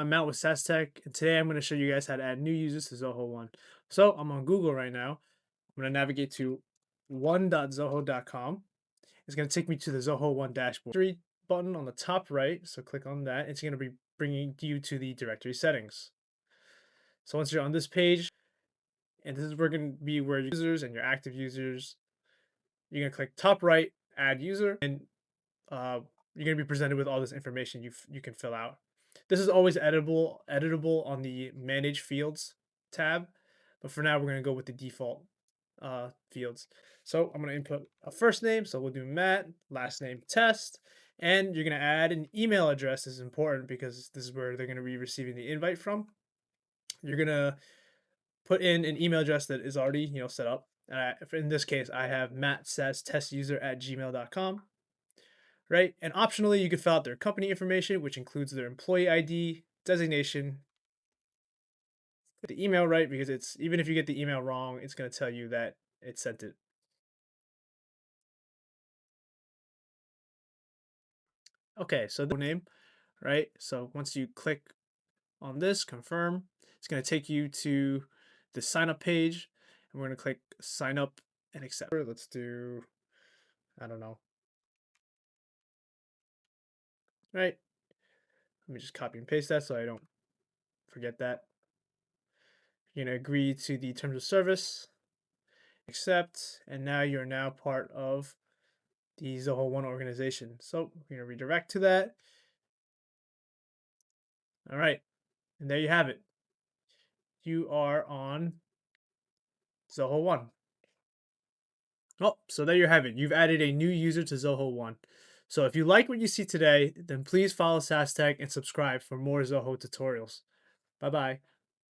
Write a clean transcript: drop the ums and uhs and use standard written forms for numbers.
I'm Matt with Saz Tech, and today I'm going to show you guys how to add new users to Zoho One. So I'm on Google right now. I'm going to navigate to one.zoho.com. It's going to take me to the Zoho One dashboard. Directory button on the top right, so click on that. It's going to be bringing you to the directory settings. So once you're on this page, and this is where going to be where your users and your active users, you're going to click top right, add user, and uh, you're going to be presented with all this information you can fill out. This is always editable on the Manage Fields tab, but for now we're going to go with the default fields. So I'm going to input a first name, so we'll do Matt, last name Test, and you're going to add an email address. This is important because this is where they're going to be receiving the invite from. You're going to put in an email address that is already set up. In this case, I have mattsaztestuser@gmail.com. Right? And optionally, you could fill out their company information, which includes their employee ID, designation, the email right, because it's even if you get the email wrong, it's going to tell you that it sent it. Okay, so the name, right? So once you click on this, confirm, it's going to take you to the sign up page, and we're going to click sign up and accept. Let's do, I don't know, right? Let me just copy and paste that so I don't forget that. You're going to agree to the terms of service, accept, and now you're now part of the Zoho One organization. So we're going to redirect to that. All right, and there you have it. You are on Zoho One. Oh, so there you have it. You've added a new user to Zoho One. So if you like what you see today, then please follow Saz Tech and subscribe for more Zoho tutorials. Bye-bye.